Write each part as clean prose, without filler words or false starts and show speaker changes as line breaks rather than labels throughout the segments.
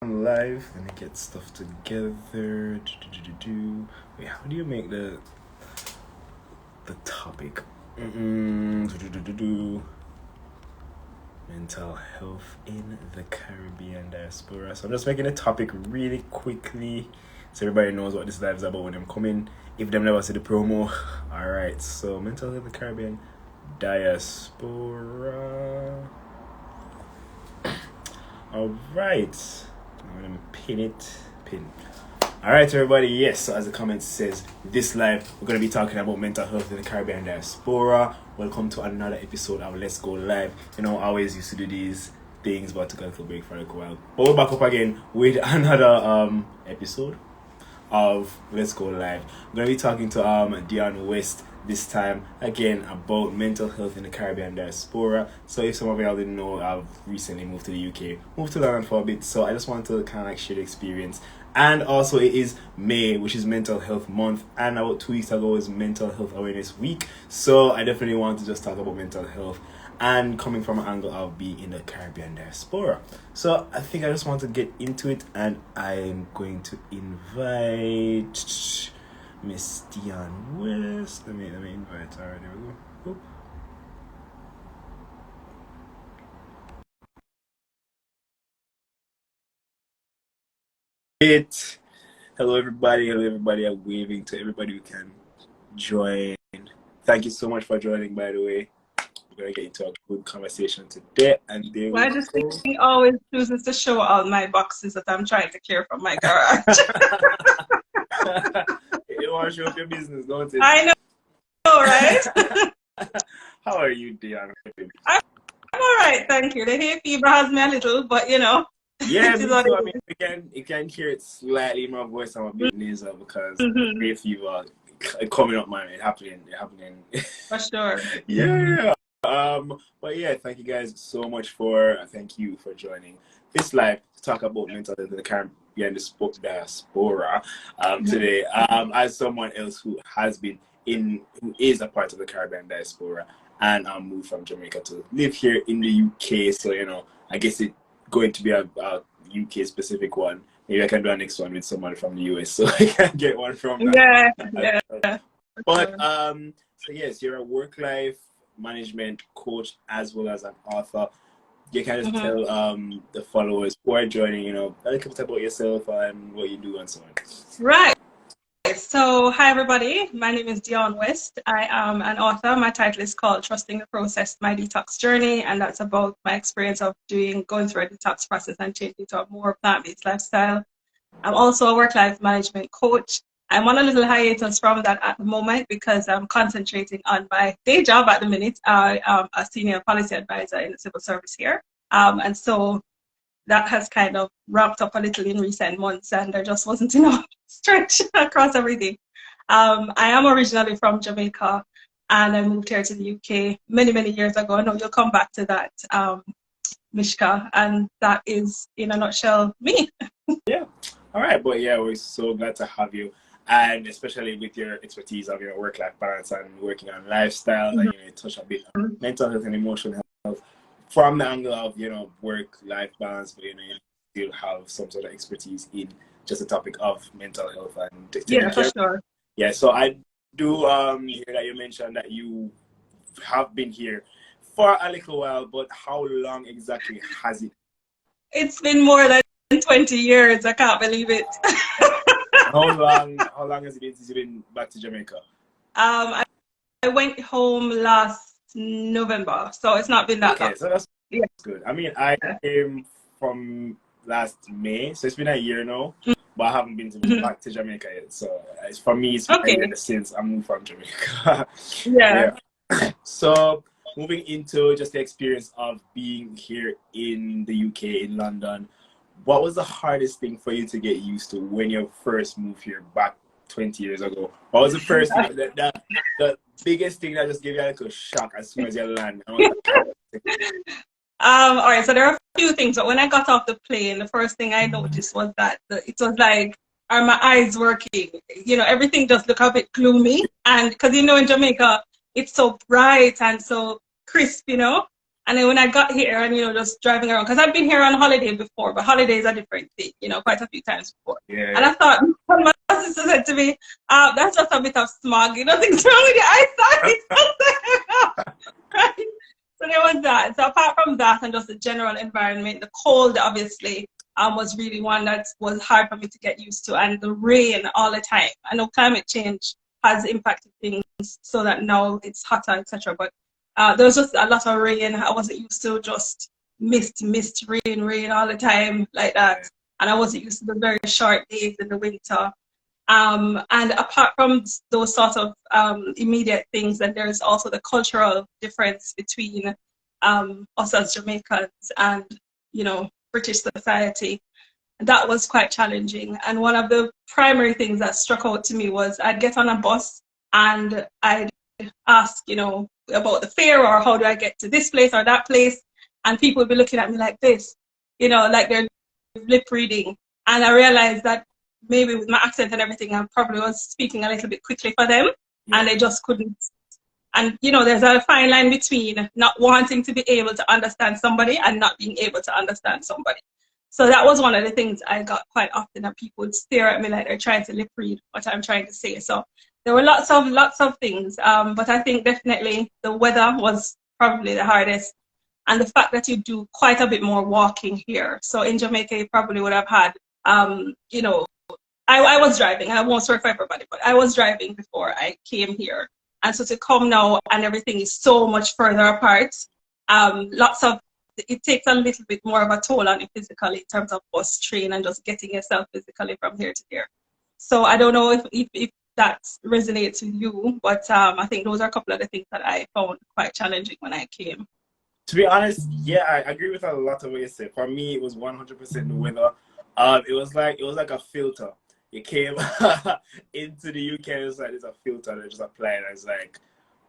I'm live. Let me get stuff together. Wait, how do you make the topic? Mental health in the Caribbean diaspora. So I'm just making a topic really quickly so everybody knows what this live is about when I'm coming. If them never see the promo. Alright, so mental health in the Caribbean diaspora. Alright. I'm gonna pin. Alright everybody, yes, so as the comment says, this live we're gonna be talking about mental health in the Caribbean diaspora. Welcome to another episode of Let's Go Live. You know, I always used to do these things but took a little break for a while. But we're back up again with another episode of Let's Go Live. I'm gonna be talking to Dionne West this time again about mental health in the Caribbean diaspora. So if some of y'all didn't know, I've recently moved to the UK, moved to London for a bit, so I just want to kind of like share the experience. And also it is May, which is mental health month, and about 2 weeks ago was mental health awareness week, so I definitely want to just talk about mental health and coming from an angle of being in the Caribbean diaspora. So I think I just want to get into it, and I'm going to invite Miss Dionne West. Let me invite her. There we go. Oop. Hello everybody. I'm waving to everybody who can join. Thank you so much for joining, by the way. We're gonna get into a good conversation today, and there
Why does he always chooses to show all my boxes that I'm trying to clear from my garage?
You want to show up your business, don't it?
I know, right?
How are you, Dionne?
I'm all right, thank you. The hay fever has me a little, but you know.
Yeah, me too. I mean, you can hear it slightly in my voice. I'm a bit nasal because the hay fever coming up, man. It happening.
For sure.
Yeah. But yeah, thank you guys so much thank you for joining this live to talk about mental health in the Caribbean diaspora today. As someone else who is a part of the Caribbean diaspora and moved from Jamaica to live here in the UK, so you know, I guess it's going to be a UK specific one. Maybe I can do a next one with someone from the US, so I can get one from
that. Yeah.
But so yes, you're a work-life management coach as well as an author. You can just tell the followers who are joining, you know, a little bit about yourself and what you do and so on.
Right. So, hi everybody. My name is Dionne West. I am an author. My title is called Trusting the Process: My Detox Journey, and that's about my experience of going through a detox process and changing to a more plant-based lifestyle. I'm also a work-life management coach. I'm on a little hiatus from that at the moment because I'm concentrating on my day job at the minute. I am a senior policy advisor in the civil service here. And so that has kind of ramped up a little in recent months, and there just wasn't enough stretch across everything. I am originally from Jamaica, and I moved here to the UK many years ago. I know you'll come back to that, Mishka, and that is, in a nutshell, me.
Yeah. All right. But yeah, we're so glad to have you. And especially with your expertise of your work-life balance and working on lifestyle, and you know, touch a bit on mental health and emotional health from the angle of, you know, work-life balance, but you know, you still have some sort of expertise in just the topic of mental health and
Yeah, for sure.
Yeah, so I do hear that you mentioned that you have been here for a little while, but how long exactly has it?
It's been more than 20 years. I can't believe it.
How long has it been since you've been back to Jamaica?
I went home last November, so it's not been that long.
So that's good. I mean, I came from last May, so it's been a year now, but I haven't been back to Jamaica yet. So for me, it's been a year since I moved from Jamaica.
Yeah.
So moving into just the experience of being here in the UK, in London, what was the hardest thing for you to get used to when you first moved here back 20 years ago? What was the first thing, the biggest thing that just gave you a little shock as soon as you land?
All right, so there are a few things, but when I got off the plane, the first thing I noticed was that it was like, are my eyes working? You know, everything just looked a bit gloomy, and because you know in Jamaica, it's so bright and so crisp, you know, And then when I got here and, just driving around, because I've been here on holiday before, but holiday is a different thing, quite a few times before.
Yeah.
And I thought, my sister said to me, that's just a bit of smog, nothing's wrong with your eyesight. Right? So there was that. So apart from that and just the general environment, the cold obviously was really one that was hard for me to get used to, and the rain all the time. I know climate change has impacted things so that now it's hotter, etc. But there was just a lot of rain. I wasn't used to just mist, rain all the time like that. And I wasn't used to the very short days in the winter. And apart from those sort of immediate things, then there's also the cultural difference between us as Jamaicans and, British society. That was quite challenging. And one of the primary things that struck out to me was I'd get on a bus and I'd ask, about the fare or how do I get to this place or that place. And people would be looking at me like this, like they're lip reading. And I realized that maybe with my accent and everything, I probably was speaking a little bit quickly for them, and they just couldn't. And, there's a fine line between not wanting to be able to understand somebody and not being able to understand somebody. So that was one of the things I got quite often, that people would stare at me like they're trying to lip read what I'm trying to say. So there were lots of things, but I think definitely the weather was probably the hardest, and the fact that you do quite a bit more walking here. So in Jamaica, you probably would have had, I was driving. I won't swear for everybody, but I was driving before I came here. And so to come now and everything is so much further apart, it takes a little bit more of a toll on you physically in terms of bus, train, and just getting yourself physically from here to there. So I don't know if that resonates with you, but I think those are a couple of the things that I found quite challenging when I came.
To be honest, yeah, I agree with a lot of what you said. For me, it was 100% the weather. It was like a filter. You came into the UK, it's like there's a filter that just applied. It's like,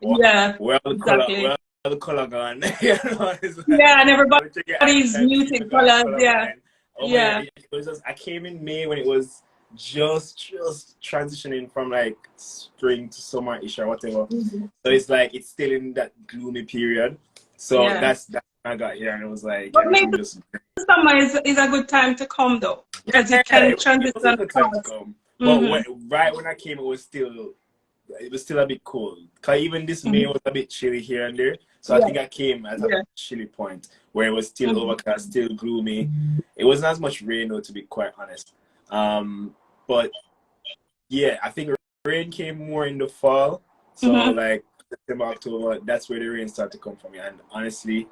where the color gone? It's like,
and everybody's muting colors.
It was just, I came in May when it was just transitioning from like spring to summer-ish or whatever. So it's like it's still in that gloomy period. So that's I got here, and it was like,
but maybe summer is a good time to come though, because you can transition.
It was a good time to come. But right when I came, it was still a bit cold. Cause even this May was a bit chilly here and there. So I think I came at a chilly point where it was still overcast, still gloomy. It wasn't as much rain though, to be quite honest. But yeah, I think rain came more in the fall. So like September, October, that's where the rain started to come for me. And honestly,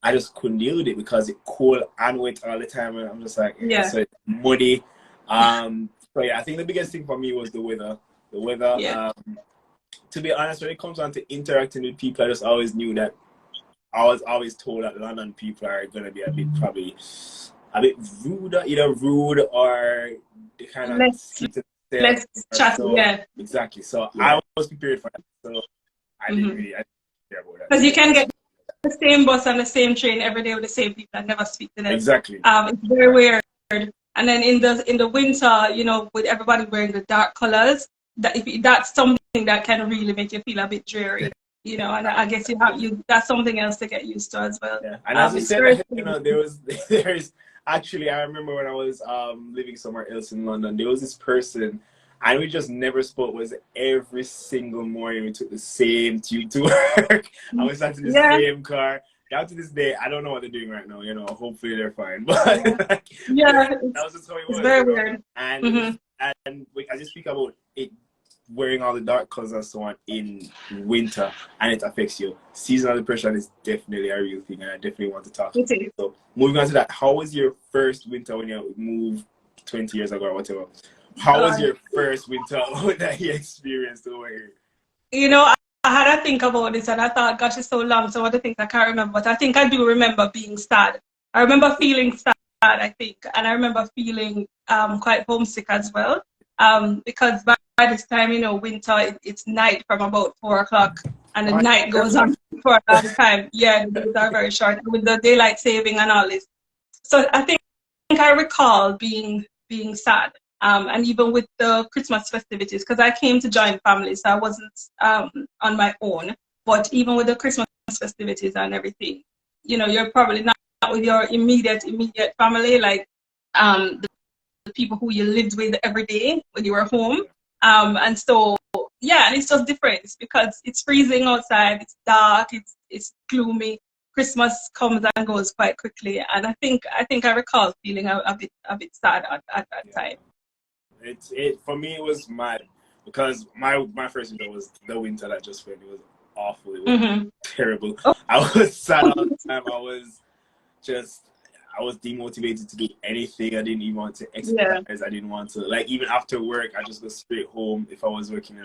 I just couldn't deal with it because it's cold and wet all the time. And I'm just like, so it's muddy. So yeah, I think the biggest thing for me was the weather. To be honest, when it comes down to interacting with people, I just always knew that I was always told that London people are going to be probably a bit rude, either rude or they kind of
let's chat.
Exactly. So I was prepared for that. So I didn't really care about that.
Because you can get the same bus and the same train every day with the same people and never speak to them.
Exactly.
It's very weird. And then in the winter, with everybody wearing the dark colors, that's something that can really make you feel a bit dreary. And I guess that's something else to get used to as well.
Yeah. And as you said, there's actually, I remember when I was living somewhere else in London, there was this person, and we just never spoke. Was every single morning we took the same tube to work, and we sat in the same car. Down to this day, I don't know what they're doing right now. Hopefully they're fine. But that was just how it was.
It's very weird.
And I just speak about it wearing all the dark colors and so on in winter, and it affects you. Seasonal depression is definitely a real thing, and I definitely want to talk about it. So moving on to that, how was your first winter when you moved 20 years ago or whatever? How was your first winter that you experienced over here?
I had to think about this, and I thought, gosh, it's so long, so what the things I can't remember. But I think I do remember being sad. I remember feeling sad, I think, and I remember feeling quite homesick as well. Because by this time, winter, it's night from about 4 o'clock, and the night goes on for a long time. Yeah, the days are very short with the daylight saving and all this. So I think I recall being sad. And even with the Christmas festivities, because I came to join families, so I wasn't on my own. But even with the Christmas festivities and everything, you know, you're probably not with your immediate family, like the people who you lived with every day when you were home. And so, yeah, and it's just different because it's freezing outside, it's dark, it's gloomy. Christmas comes and goes quite quickly, and I think I recall feeling a bit sad at that time.
It for me it was mad because my first winter was the winter that just went. It was awful. It was terrible.
Oh.
I was sad all the time. I was demotivated to do anything. I didn't even want to exercise. I didn't want to, like, even after work, I just go straight home. If I was working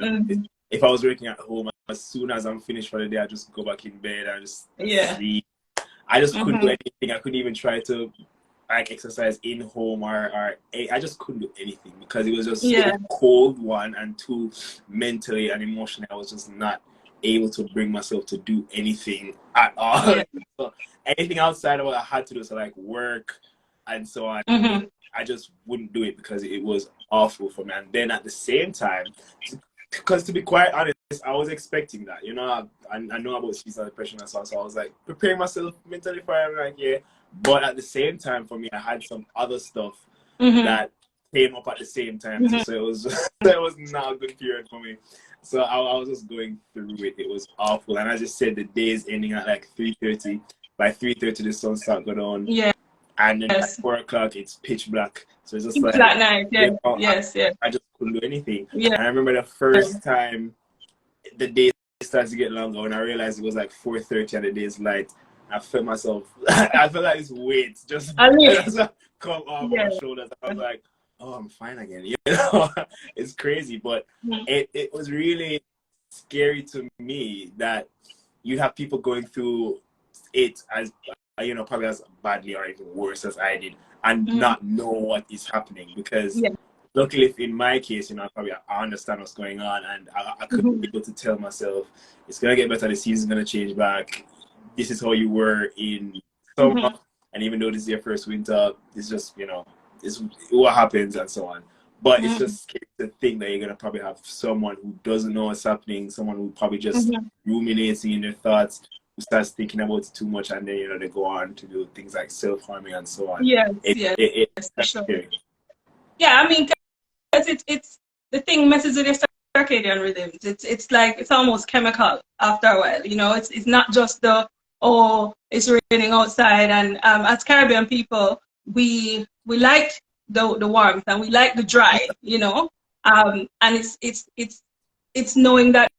if I was working at home, as soon as I'm finished for the day, I just go back in bed and just sleep. I just couldn't do anything. I couldn't even try to like exercise in home or I just couldn't do anything because it was just so cold, one, and two, mentally and emotionally I was just not able to bring myself to do anything at all. So anything outside of what I had to do, so like work and so on, I just wouldn't do it because it was awful for me. And then at the same time, because to be quite honest, I was expecting that, you know, I know about seasonal depression and so on, so I was like preparing myself mentally for it. I'm like, yeah. But at the same time, for me, I had some other stuff that came up at the same time. So it was just, it was not a good period for me. So I was just going through it. It was awful. And as I said, the day is ending at like 3:30. By 3:30, the sun starts going on. Yeah. And then at 4 o'clock, it's pitch black. So it's just like
that night. Yeah.
I just couldn't do anything. Yeah. And I remember the first time the day started to get longer when I realized it was like 4:30 and the day is light. I felt myself, I felt like this weight just come off my shoulders. I was like, oh, I'm fine again. You know, it's crazy, but it was really scary to me that you have people going through it as, you know, probably as badly or even worse as I did and not know what is happening because luckily in my case, you know, I understand what's going on and I could be able to tell myself it's going to get better, the season's going to change back. This is how you were in summer, and even though this is your first winter, it's just, you know, it's what happens and so on. But it's just scary to think that you're gonna probably have someone who doesn't know what's happening, someone who probably just ruminating in their thoughts, who starts thinking about it too much, and then, you know, they go on to do things like self-harming and so on. It's scary.
Yeah, I mean, because it's the thing messes with your circadian rhythms. It's like it's almost chemical after a while. You know, it's not just the it's raining outside. And as Caribbean people, we like the warmth and we like the dry. You know, and it's knowing that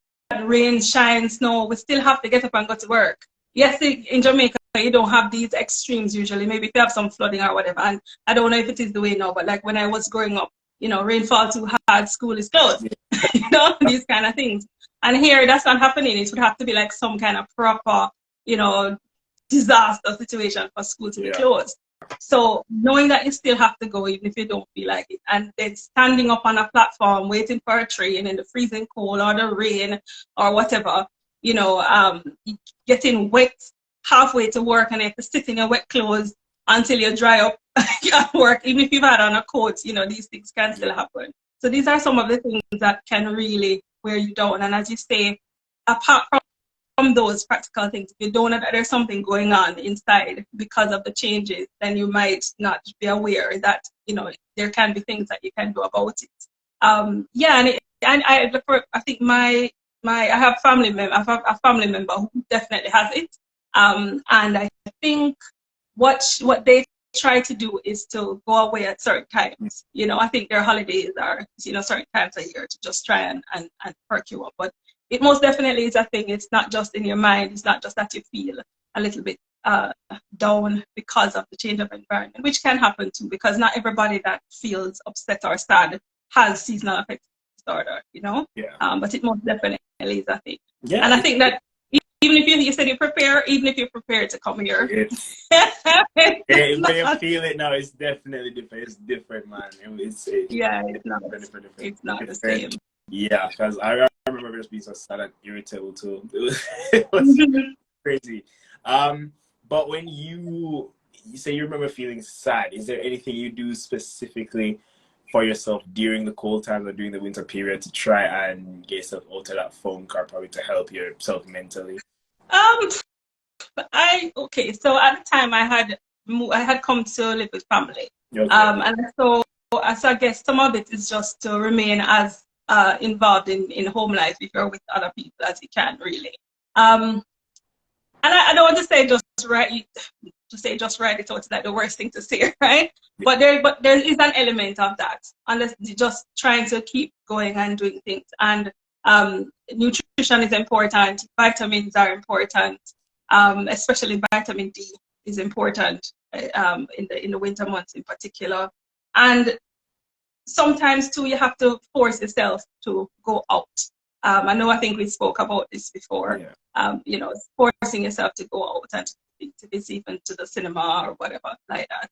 rain, shine, snow, we still have to get up and go to work. Yes, in Jamaica you don't have these extremes usually. Maybe if you have some flooding or whatever. And I don't know if it is the way now, but like when I was growing up, you know, rainfall too hard, school is closed. You know, these kind of things. And here, that's not happening. It would have to be like some kind of proper, you know, disaster situation for school to be closed. So knowing that you still have to go even if you don't feel like it, and then standing up on a platform waiting for a train in the freezing cold or the rain or whatever, you know, getting wet halfway to work and you have to sit in your wet clothes until you dry up at work, even if you've had on a coat, you know, these things can still happen. So these are some of the things that can really wear you down. And as you say, apart from those practical things, if you don't know that there's something going on inside because of the changes, then you might not be aware that, you know, there can be things that you can do about it. I think I have a family member who definitely has it. And I think what they try to do is to go away at certain times. You know, I think their holidays are, you know, certain times a year to just try and perk you up. But it most definitely is a thing. It's not just in your mind. It's not just that you feel a little bit down because of the change of environment, which can happen too, because not everybody that feels upset or sad has seasonal affective disorder, you know? But it most definitely is a thing. And I think that even if you said you prepare, even if you're prepared to come here.
When you feel it now, it's definitely different. It's different, man. It's not different.
It's not the same.
Yeah, because I remember just being so sad and irritable too. It was crazy. But when you say you remember feeling sad, is there anything you do specifically for yourself during the cold times or during the winter period to try and get yourself out of that funk or probably to help yourself mentally?
Okay. So at the time, I had come to live with family,
Okay.
and so I guess some of it is just to remain as involved in home life if you're with other people as you can, really. And I don't want to say just write it out. It's like the worst thing to say, right? But there is an element of that, unless you're just trying to keep going and doing things. And nutrition is important. Vitamins are important, especially vitamin D is important in the winter months in particular. And sometimes too, you have to force yourself to go out. I think we spoke about this before.
Yeah.
Forcing yourself to go out and to visit even to the cinema or whatever like that.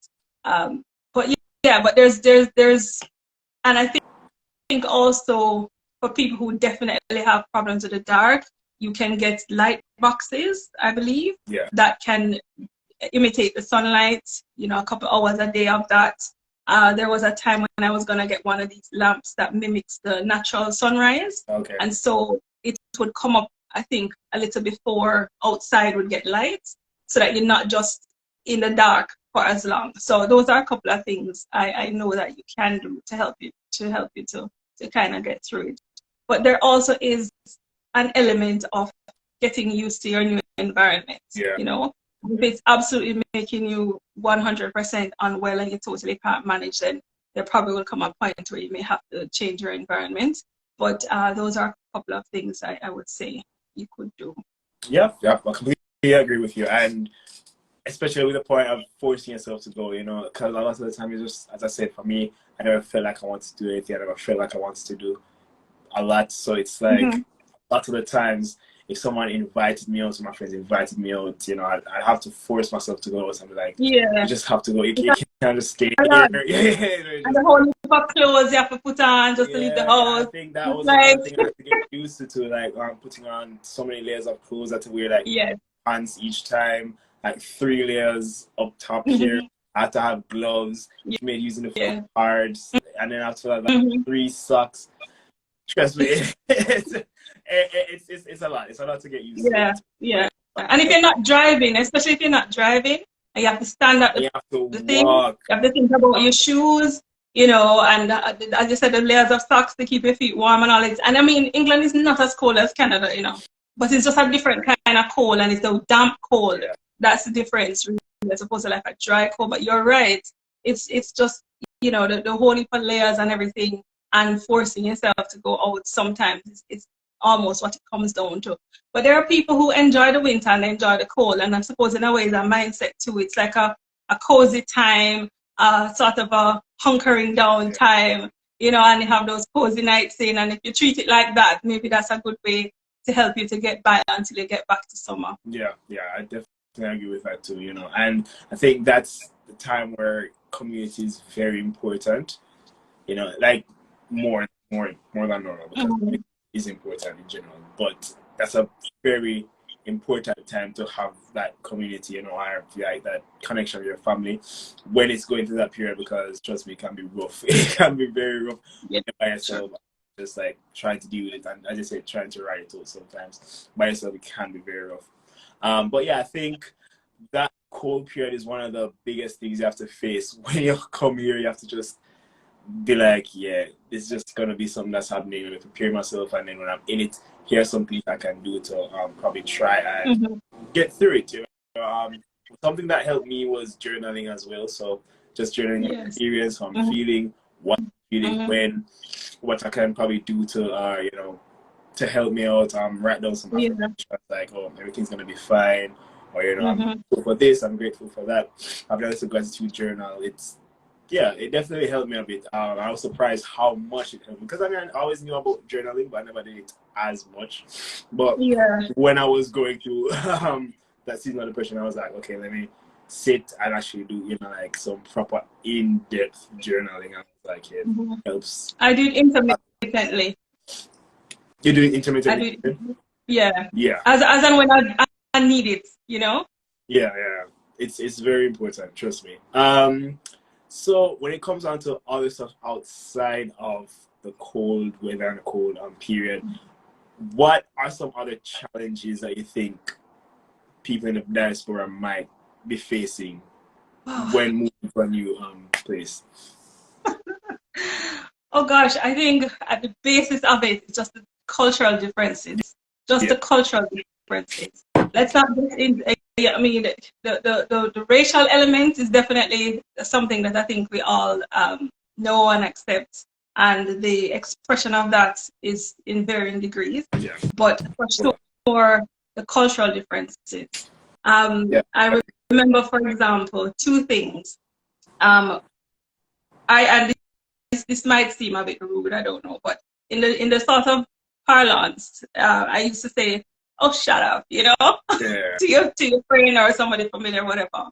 But yeah, but there's, and I think also for people who definitely have problems with the dark, you can get light boxes, I believe, that can imitate the sunlight. A couple hours a day of that. There was a time when I was gonna get one of these lamps that mimics the natural sunrise.
Okay.
And so it would come up, I think, a little before outside would get light, so that you're not just in the dark for as long. So those are a couple of things I know that you can do to help you to kind of get through it. But there also is an element of getting used to your new environment.
Yeah.
If it's absolutely making you 100% unwell and you totally can't manage, then there probably will come a point where you may have to change your environment. But those are a couple of things I would say you could do.
Yeah, I completely agree with you. And especially with the point of forcing yourself to go, because a lot of the time, it's just, as I said, for me, I never felt like I wanted to do anything. I never felt like I wanted to do a lot. So it's like, a lot of the times, if someone invited me out, so my friends invited me out, I'd have to force myself to go out and be like, you just have to go. You can't just stay here.
And the whole heap of clothes you have to put on just to leave the house.
I think that was another thing I had to get used to, like putting on so many layers of clothes. I had to wear like pants each time, like 3 layers up top here. I had to have gloves, which made using the foot hard. And then after that, like 3 socks. Trust me, it's a lot. It's a lot to get used to.
Yeah. And if you're not driving, especially if you're not driving, and you have to stand up,
you have to
thing. You have to think about your shoes, and as you said, the layers of socks to keep your feet warm and all that. And I mean, England is not as cold as Canada, but it's just a different kind of cold, and it's a damp cold.
Yeah.
That's the difference, really, as opposed to like a dry cold. But you're right. It's just, the whole heap of layers and everything, and forcing yourself to go out sometimes it's almost what it comes down to. But there are people who enjoy the winter and enjoy the cold, and I suppose in a way it's a mindset too. It's like a cozy time, sort of a hunkering down time, and you have those cozy nights in, and if you treat it like that, maybe that's a good way to help you to get by until you get back to summer.
Yeah, I definitely agree with that too, and I think that's the time where community is very important, like more than normal, because it is important in general, but that's a very important time to have that community, or like that connection with your family when it's going through that period, because trust me, it can be rough. It can be very rough by yourself, just like trying to deal with it, and as I said, trying to write it out sometimes by yourself, it can be very rough. But yeah, I think that cold period is one of the biggest things you have to face when you come here. You have to just be like, it's just gonna be something that's happening. I'm gonna prepare myself, and then when I'm in it, here's some things I can do to probably try and get through it. Something that helped me was journaling as well. So just journaling my experience, how I'm feeling, what I'm feeling, when, what I can probably do to to help me out. Write down some affirmations like, everything's gonna be fine, or I'm grateful for this, I'm grateful for that. I've done this gratitude journal. It definitely helped me a bit. I was surprised how much it helped me, because I always knew about journaling, but I never did it as much. But when I was going through that season of depression, I was like, okay, let me sit and actually do like some proper in-depth journaling. I was like, it helps.
I do it intermittently.
You do it intermittently?
Yeah. As and when I need it, Yeah.
It's very important, trust me. So when it comes down to other stuff outside of the cold weather and the cold period, what are some other challenges that you think people in the diaspora might be facing when moving to a new place?
Oh gosh, I think at the basis of it, it's just the cultural differences. Just the cultural differences. Let's not get in. I mean, the racial element is definitely something that I think we all know and accept, and the expression of that is in varying degrees.
Yeah.
But for sure, the cultural differences. I remember, for example, two things. And this might seem a bit rude, I don't know, but in the sort of parlance, I used to say, "Oh, shut up," to your friend or somebody familiar, whatever.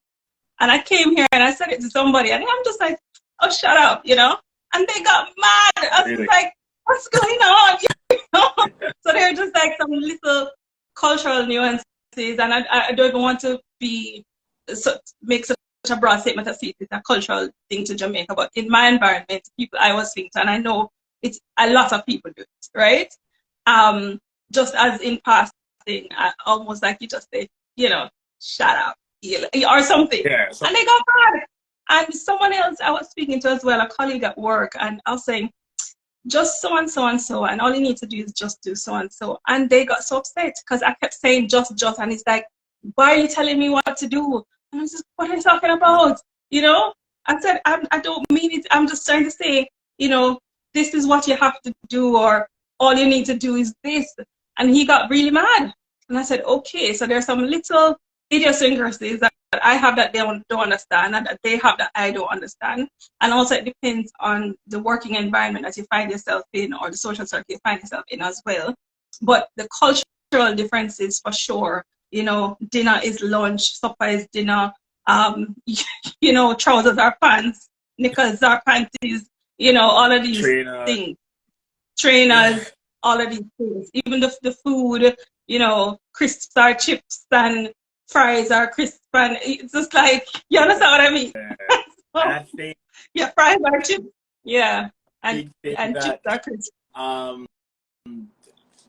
And I came here and I said it to somebody, and I'm just like, "Oh, shut up," and they got mad. I was like, "What's going on?" So they're just like some little cultural nuances, and I don't even want to make such a broad statement as if it's a cultural thing to Jamaica, but in my environment, people I was speaking to, and I know it's a lot of people do it, right? Just as in passing, almost like you just say, shut up, or something.
Yeah,
and they got mad. And someone else I was speaking to as well, a colleague at work, and I was saying, just so and so and so, and all you need to do is just do so and so. And they got so upset because I kept saying just, and it's like, why are you telling me what to do? And I was just, what are you talking about? I said, I don't mean it. I'm just trying to say, this is what you have to do, or all you need to do is this. And he got really mad. And I said, okay, so there's some little idiosyncrasies that I have that they don't understand, and that they have that I don't understand. And also it depends on the working environment that you find yourself in, or the social circle you find yourself in as well. But the cultural differences for sure. Dinner is lunch, supper is dinner, trousers are pants, knickers are panties, all of these things. Trainers, all of these things. Even the food, crisps are chips and fries are crisp, and it's just like, you understand what I mean?
I think
fries are chips. Yeah. And chips are crisp.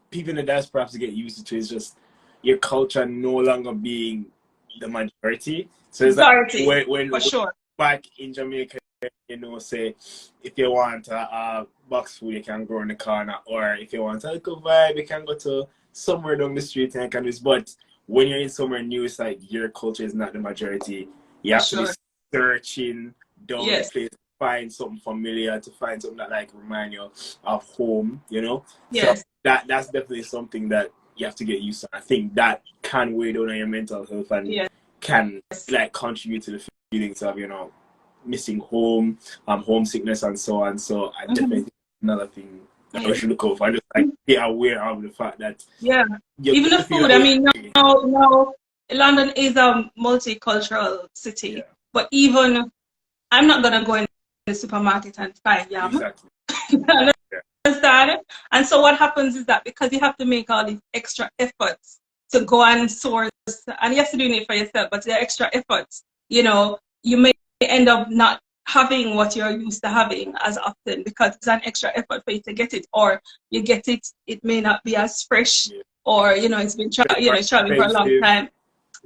People in the diaspora have to get used to it. It's just your culture no longer being the majority. So it's like when
for sure.
Back in Jamaica, say if you want a box food, you can go in the corner, or if you want a little vibe, you can go to somewhere down the street and can do this. But when you're in somewhere new, it's like your culture is not the majority. You have to be searching down the place to find something familiar, to find something that like remind you of home,
Yes.
So that's definitely something that you have to get used to. I think that can weigh down on your mental health and can like contribute to the feelings of missing home, homesickness, and so on. So I definitely think another thing that we should look over and just like be aware of the fact that
even the food. I mean, now London is a multicultural city, but even I'm not gonna go in the supermarket and buy yam.
Exactly.
Understand? And so what happens is that because you have to make all these extra efforts to go and source, and you have to do it for yourself, but the extra efforts, you may end up not having what you're used to having as often because it's an extra effort for you to get it, or you get it, it may not be as fresh, or it's been traveling for a long time.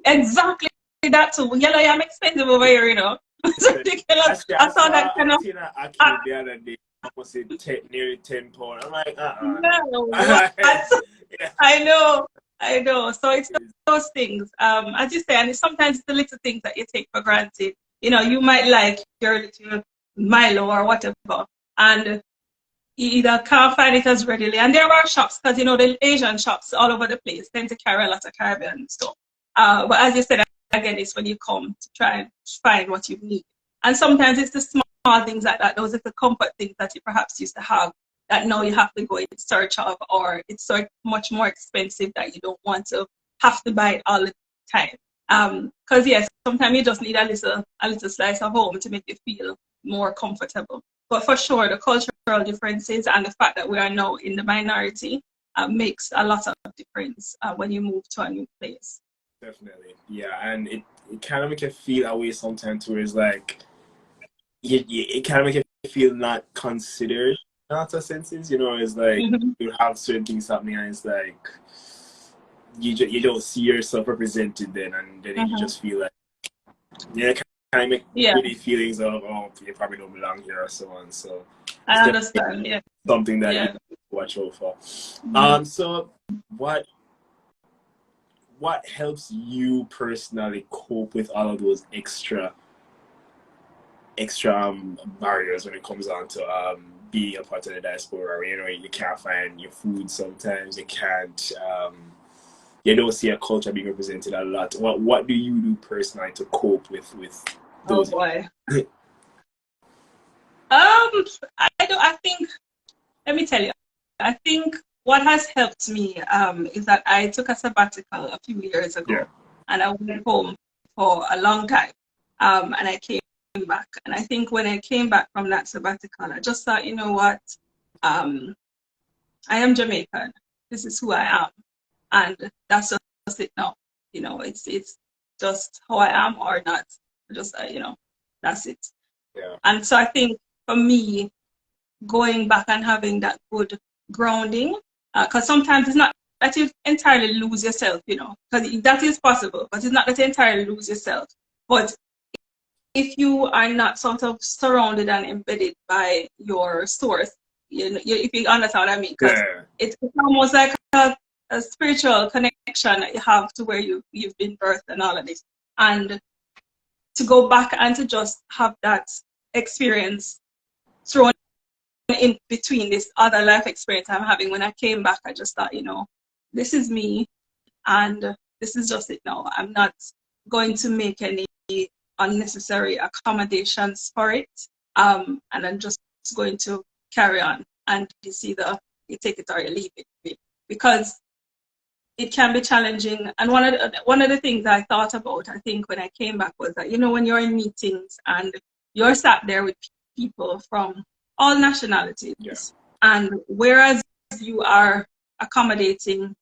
Exactly that too. Yellow yam expensive over here, It's ridiculous. I saw that kind of
the other day. I was nearly £10. I'm like,
No, I know. So it's those things. As you say, and sometimes it's the little things that you take for granted. You might like your little Milo or whatever, and you either can't find it as readily. And there are shops, because the Asian shops all over the place tend to carry a lot of Caribbean stuff. But as you said, again, it's when you come to try and find what you need. And sometimes it's the small things like that, those are the comfort things that you perhaps used to have that now you have to go in search of, or it's so much more expensive that you don't want to have to buy it all the time. Because yes, sometimes you just need a little slice of home to make you feel more comfortable. But for sure, the cultural differences and the fact that we are now in the minority makes a lot of difference when you move to a new place.
Definitely, yeah, and it kind of makes you feel away sometimes, where it's like it kind of makes you feel not considered in a lot of senses. It's like you have certain things happening, and it's like you don't see yourself represented then, and then you just feel like kind of make really feelings of, oh, you probably don't belong here or so on. So it's
I understand. Yeah.
something that you watch out for. So what helps you personally cope with all of those extra barriers when it comes on to being a part of the diaspora? You know, you can't find your food sometimes, you can't you don't see a culture being represented a lot. What do you do personally to cope with those?
Oh boy. I think, let me tell you, I think what has helped me is that I took a sabbatical a few years ago, and I went home for a long time, and I came back. And I think when I came back from that sabbatical, I just thought, you know what, I am Jamaican. This is who I am, and that's just it now. You know, it's just how I am or not. Just you know, that's it.
Yeah.
And so I think for me, going back and having that good grounding, because sometimes it's not that you entirely lose yourself, you know, because that is possible, but it's not that you entirely lose yourself. But if you are not sort of surrounded and embedded by your source, you know, if you understand what I mean, because it's almost like a spiritual connection that you have to where you've been birthed and all of this. And to go back and to just have that experience thrown in between this other life experience I'm having, when I came back, I just thought, you know, this is me and this is just it now. I'm not going to make any unnecessary accommodations for it. And I'm just going to carry on, and it's either you take it or you leave it, because it can be challenging. And one of the things I thought about, I think, when I came back was that, you know, when you're in meetings and you're sat there with people from all nationalities, and whereas you are accommodating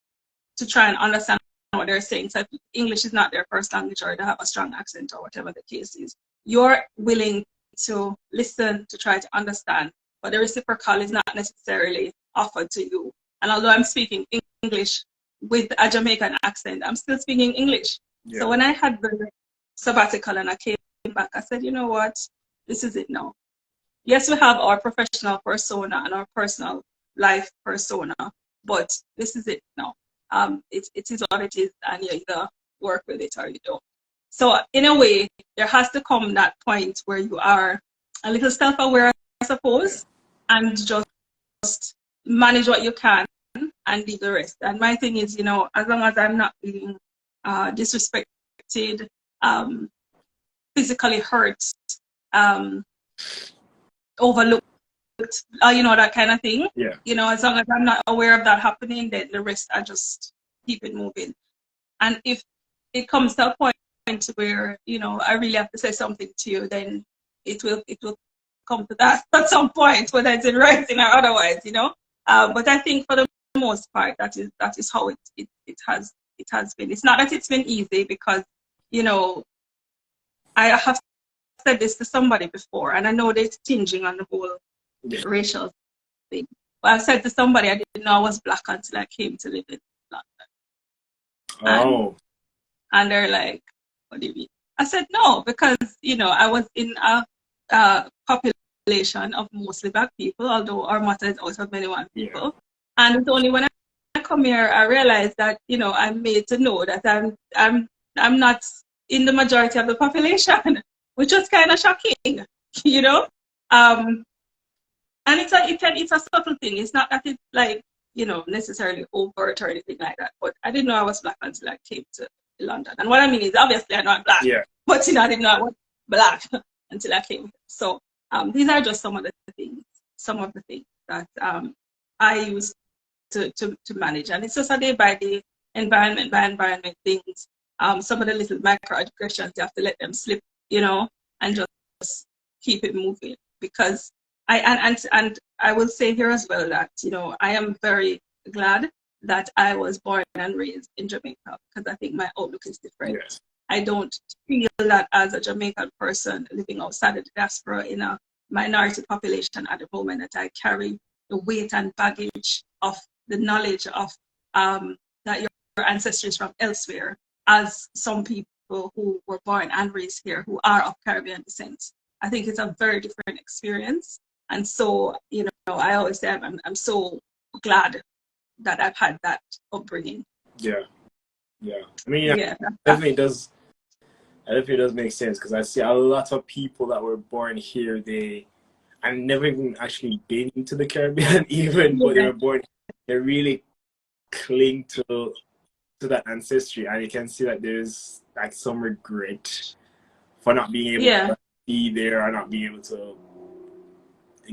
to try and understand what they're saying, so if English is not their first language or they have a strong accent or whatever the case is, you're willing to listen to try to understand, but the reciprocal is not necessarily offered to you. And although I'm speaking English with a Jamaican accent, I'm still speaking English. So when I had the sabbatical and I came back, I said, you know what, this is it now. Yes, we have our professional persona and our personal life persona, but this is it now. It is what it is, and you either work with it or you don't. So in a way, there has to come that point where you are a little self-aware, I suppose, and just manage what you can and leave the rest. And my thing is, you know, as long as I'm not being disrespected, physically hurt, overlooked, you know, that kind of thing.
Yeah.
You know, as long as I'm not aware of that happening, then the rest I just keep it moving. And if it comes to a point where, you know, I really have to say something to you, then it will come to that at some point, whether it's in writing or otherwise, you know. But I think for the most part, that is how it has been. It's not that it's been easy, because, you know, I have said this to somebody before, and I know they're tinging on the whole racial thing. But I said to somebody, I didn't know I was black until I came to live in London.
Oh.
And they're like, what do you mean? I said, no, because, you know, I was in a population of mostly black people, although our mother is also many white people. And it's only when I come here, I realized that, you know, I'm made to know that I'm not in the majority of the population, which was kind of shocking, you know. And it's a subtle thing. It's not that it's like, you know, necessarily overt or anything like that. But I didn't know I was black until I came to London. And what I mean is, obviously I know I'm black, but, you know, I didn't know I was black until I came here. So these are just some of the things that I use to manage. And it's just a day by day, environment by environment things. Some of the little microaggressions, you have to let them slip, you know, and just keep it moving. Because and I will say here as well that, you know, I am very glad that I was born and raised in Jamaica, because I think my outlook is different.
Yes.
I don't feel that as a Jamaican person living outside of the diaspora in a minority population at the moment, that I carry the weight and baggage of the knowledge of that ancestors from elsewhere as some people who were born and raised here who are of Caribbean descent. I think it's a very different experience. And so, you know, I always say I'm so glad that I've had that upbringing.
Yeah. Yeah. I mean,
Yeah.
definitely does. I definitely does make sense because I see a lot of people that were born here. I never even actually been to the Caribbean, even, but they were born. They really cling to that ancestry, and you can see that there's like some regret for not being able to be there or not being able to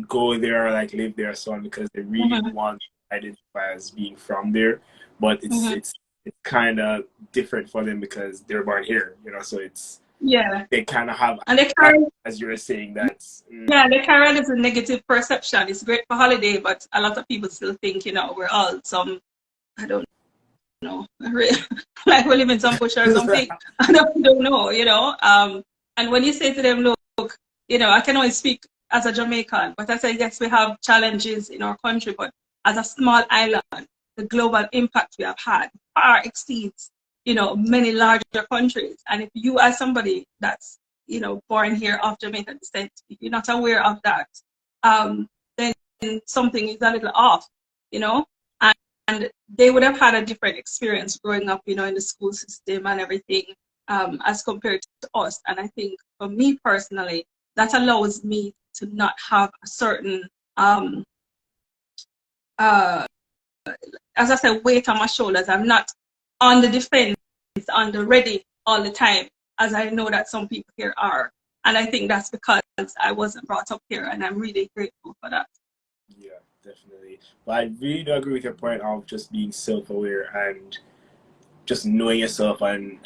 go there or like live there, so on, because they really want to identify as being from there, but it's kind of different for them because they're born here, you know. So it's they kind of have,
and they carry,
as you were saying, that's
they carry it as a negative perception. It's great for holiday, but a lot of people still think, you know, we're all some, I don't know, like we live in some bush or something. I don't know, you know. And when you say to them, look, you know, I can only speak as a Jamaican, but I say, yes, we have challenges in our country, but as a small island, the global impact we have had far exceeds, you know, many larger countries. And if you as somebody that's, you know, born here of Jamaican descent, if you're not aware of that, then something is a little off, you know. And they would have had a different experience growing up, you know, in the school system and everything, as compared to us. And I think for me personally, that allows me to not have a certain, as I said, weight on my shoulders. I'm not on the defense, on the ready all the time, as I know that some people here are. And I think that's because I wasn't brought up here, and I'm really grateful for that.
Yeah, definitely. But I really do agree with your point of just being self-aware and just knowing yourself and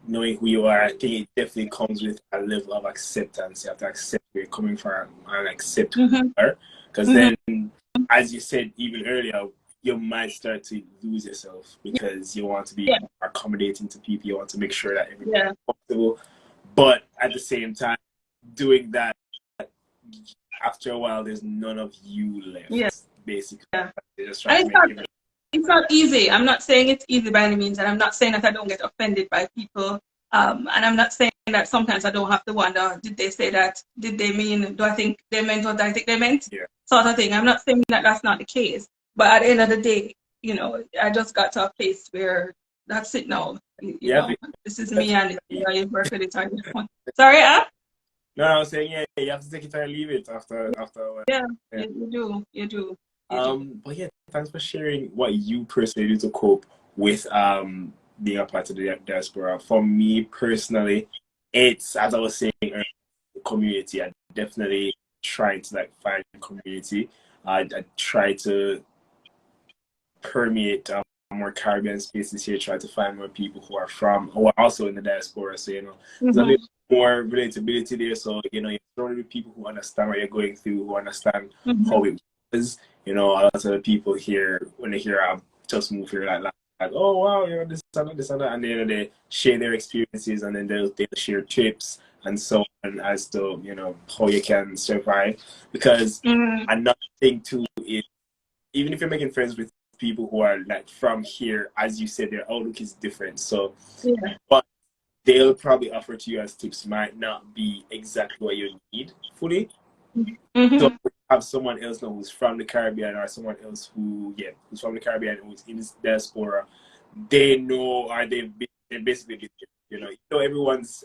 knowing who you are. I think it definitely comes with a level of acceptance. You have to accept where you're coming from and accept who you are. Because then, as you said even earlier, you might start to lose yourself because you want to be accommodating to people. You want to make sure that everybody's comfortable. But at the same time, doing that, after a while, there's none of you left, basically. They're just trying to make
it's not easy. I'm not saying it's easy by any means, and I'm not saying that I don't get offended by people. And I'm not saying that sometimes I don't have to wonder, did they say that? Did they mean, do I think they meant what I think they meant? Sort of thing. I'm not saying that that's not the case. But at the end of the day, you know, I just got to a place where that's it now. You know, this is me, and you work with it. Sorry,
No, I was saying, you have to take it or leave it after a while.
You do.
But yeah, thanks for sharing what you personally do to cope with being a part of the diaspora. For me personally, it's, as I was saying earlier, the community. I definitely try to like find a community. I try to permeate more Caribbean spaces here, try to find more people who are also in the diaspora. So, you know, there's a little more relatability there. So, you know, you're surrounded with people who understand what you're going through, who understand how it was. You know, a lot of the people here, when they hear I've just moved here, like oh wow, you know, this and that, and then they share their experiences, and then they'll share tips and so on as to, you know, how you can survive. Because another thing too is, even if you're making friends with people who are like from here, as you said, their outlook is different. So, but they'll probably offer to you as tips might not be exactly what you need fully. So have someone else know who's from the Caribbean, or someone else who's from the Caribbean, who's in this diaspora, they know, or they're basically been, you know, everyone's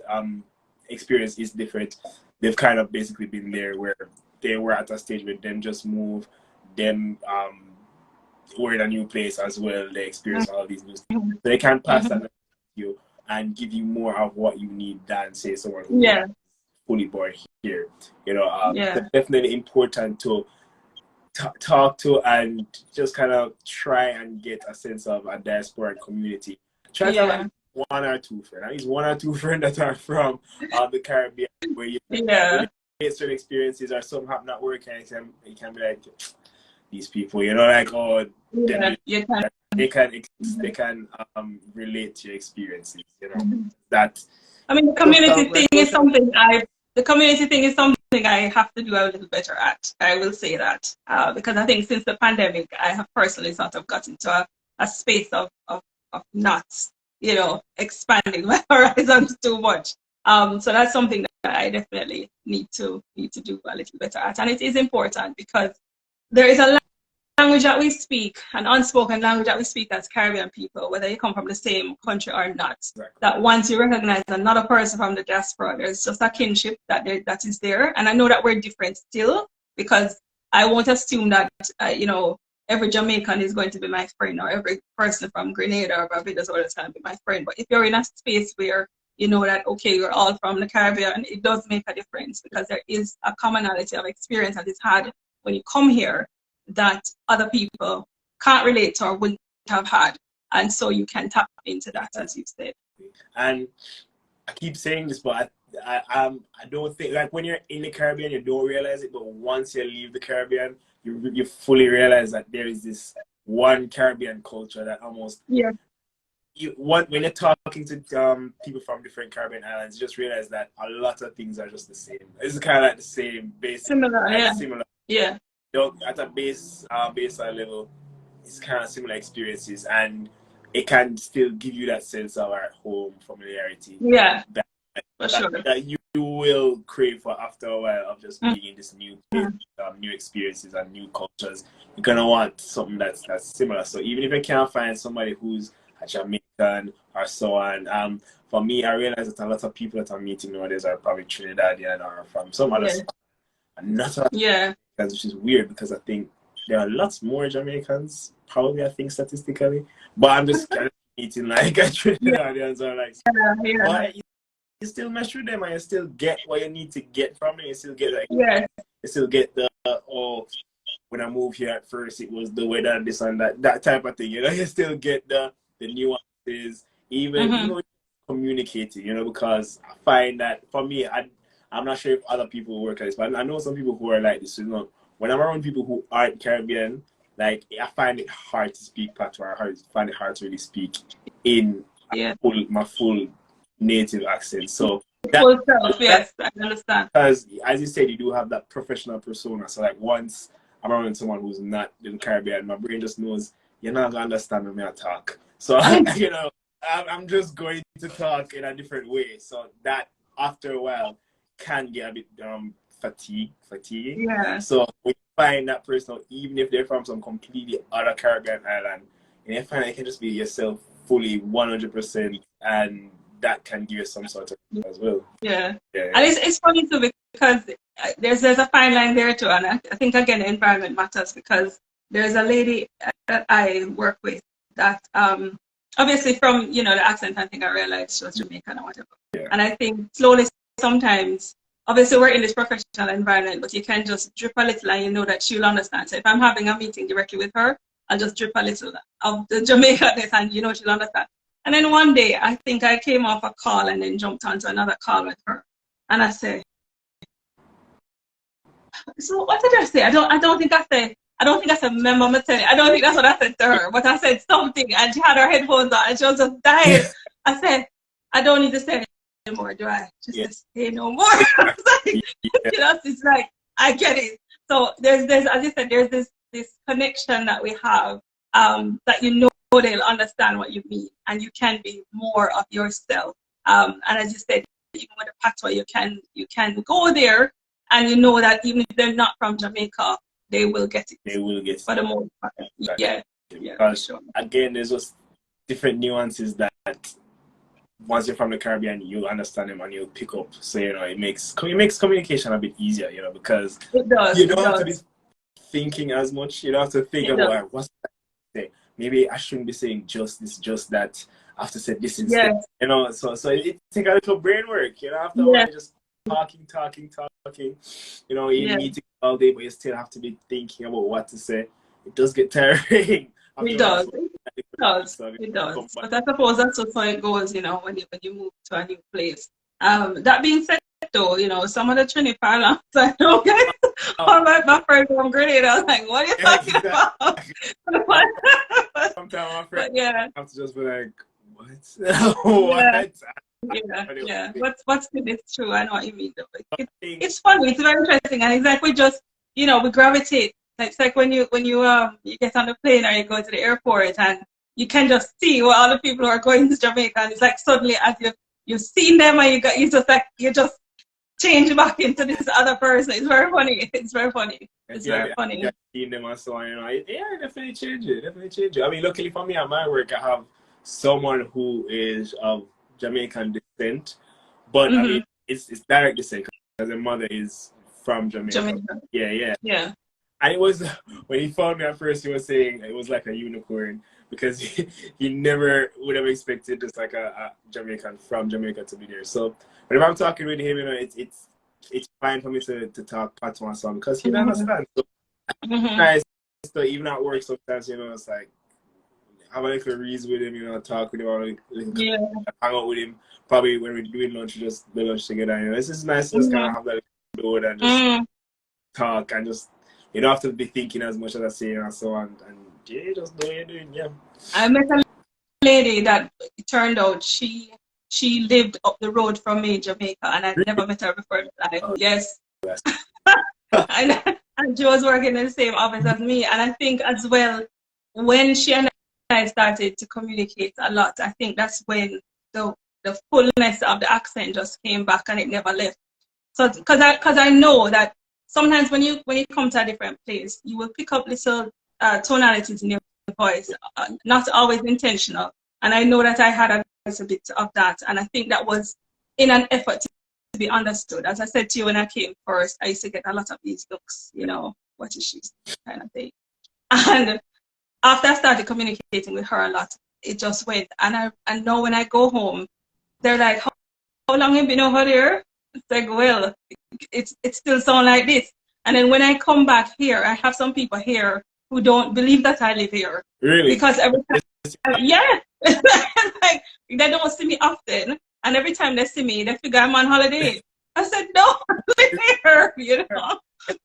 experience is different. They've kind of basically been there where they were at a stage where them just move, them were in a new place as well. They experience all these new things. So they can pass that to you and give you more of what you need than say someone who is fully born here. You know, it's definitely important to talk to and just kind of try and get a sense of a diaspora community. Try to have one or two friends. At least one or two friends that are from the Caribbean, where you get certain experiences or something have not working, and you can be like, these people, you know, like, oh, they can relate to your experices, you know. That,
I mean, the community thing is something I have to do a little better at. I will say that, because I think since the pandemic, I have personally sort of got into a space of not, you know, expanding my horizons too much. So that's something that I definitely need to do a little better at. And it is important because there is a language that we speak, an unspoken language that we speak as Caribbean people, whether you come from the same country or not, that once you recognize another person from the diaspora, there's just a kinship that is there. And I know that we're different still, because I won't assume that, you know, every Jamaican is going to be my friend, or every person from Grenada or Barbados is going to be my friend. But if you're in a space where you know that, okay, you're all from the Caribbean, it does make a difference, because there is a commonality of experience that is had when you come here that other people can't relate to or wouldn't have had. And so you can tap into that, as you said.
And I keep saying this, but I don't think, like, when you're in the Caribbean, you don't realize it, but once you leave the Caribbean, you fully realize that there is this one Caribbean culture that almost,
yeah.
When you're talking to people from different Caribbean islands, you just realize that a lot of things are just the same. It's kind of like the same, basic,
similar,
like,
yeah.
similar.
Yeah.
At a baseline level, it's kind of similar experiences, and it can still give you that sense of at home familiarity.
Yeah, for sure.
That you will crave for after a while of just being in this new place, new experiences and new cultures. You're gonna want something that's similar. So even if you can't find somebody who's a Jamaican or so on, for me, I realize that a lot of people that I'm meeting nowadays are probably Trinidadian or from some other spot. And not a which is weird, because I think there are lots more Jamaicans, probably, I think, statistically. But I'm just kind of meeting like Trinidadians or like, but you still mesh with them, and you still get what you need to get from them. You still get like, you still get the when I moved here at first, it was the weather, this and that type of thing. You know, you still get the nuances, even communicating. You know, because I find that for me, I'm not sure if other people work like this, but I know some people who are like this. You know, when I'm around people who aren't Caribbean, like, I find it hard to speak patois. I find it hard to really speak in my full native accent. So
yes, I understand.
Because, as you said, you do have that professional persona. So, like, once I'm around someone who's not in the Caribbean, my brain just knows you're not gonna understand when I talk. So, you know, I'm just going to talk in a different way. So that, after a while, can get a bit fatiguing.
Yeah.
So when you find that person, even if they're from some completely other Caribbean island, and you find that you can just be yourself fully 100%, and that can give you some sort of as well.
Yeah. And it's funny too, because there's a fine line there too, and I think again the environment matters, because there's a lady that I work with that obviously from, you know, the accent, I think I realized she was Jamaican or whatever. Yeah. And I think slowly sometimes, obviously we're in this professional environment, but you can just drip a little and you know that she'll understand. So if I'm having a meeting directly with her, I'll just drip a little of the Jamaican and, you know, she'll understand. And then one day, I think I came off a call and then jumped onto another call with her. And I said, so what did I say? I don't think I said, remember me telling you. I don't think that's what I said to her, but I said something, and she had her headphones on and she was just dying. I said, I don't need to say anymore, do I? She said, say no more. I was like, you know, it's like, I get it. So there's as you said, there's this connection that we have, that you know they'll understand what you mean, and you can be more of yourself. And as you said, even with the patois, you can go there, and you know that even if they're not from Jamaica, they will get it.
They will get it.
For the most part. Yeah.
Because, sure, again, there's just different nuances that once you're from the Caribbean, you'll understand them and you'll pick up. So, you know, it makes communication a bit easier, you know, because you don't have to be thinking as much. You don't have to think about what's that. Maybe I shouldn't be saying just this, just that. I have to say this instead. You know, so it takes a little brain work, you know, after a while, just talking. You know, you're meeting all day, but you still have to be thinking about what to say. It does get tiring. It does.
But I suppose that's just how it goes, you know, when you move to a new place. That being said, though, you know, some of the Trinity parlance, I don't get all my friend from Grenada. I was like, what are you talking about?
Sometimes my friend have to just be like, what? What?
Yeah. What's it's true. I know what you mean. It's funny. It's very interesting, and it's like we just, you know, we gravitate. It's like when you get on the plane or you go to the airport and you can just see what other people are going to Jamaica, and it's like suddenly as you've seen them and you just change back into this other person. It's very funny. It's very funny. It's very funny.
Yeah, seeing them and so on, you know, yeah, definitely change it. Definitely change it. I mean, luckily for me at my work, I have someone who is of Jamaican descent, but I mean, it's direct descent because their mother is from Jamaica. Yeah. And it was, when he found me at first, he was saying it was like a unicorn because he never would have expected just like a Jamaican from Jamaica to be there. So whenever I'm talking with him, you know, it's fine for me to talk patois and so on because he understands. So nice. So even at work sometimes, you know, it's like have a little reason with him, you know, talk with him, hang out with him. Probably when we're doing lunch, just the lunch together. You know, it's just nice to just kind of have that load and just talk and just, you don't have to be thinking as much as I say and so on. And yeah, just do what you're doing, yeah.
I met a lady that it turned out she lived up the road from me in Jamaica, and I'd never met her before in my life. Yes. and she was working in the same office as me. And I think as well, when she and I started to communicate a lot, I think that's when the fullness of the accent just came back and it never left. So because I know that sometimes when you come to a different place, you will pick up little tonalities in your voice, not always intentional. And I know that I had a little bit of that, and I think that was in an effort to be understood. As I said to you when I came first, I used to get a lot of these looks, you know, what is she kind of thing. And after I started communicating with her a lot, it just went. And now when I go home, they're like, how long have you been over there? It's like, well, it still sounds like this. And then when I come back here, I have some people here who don't believe that I live here.
Really?
Because every time, like, they don't see me often. And every time they see me, they figure I'm on holiday. I said, no, I live here, you know.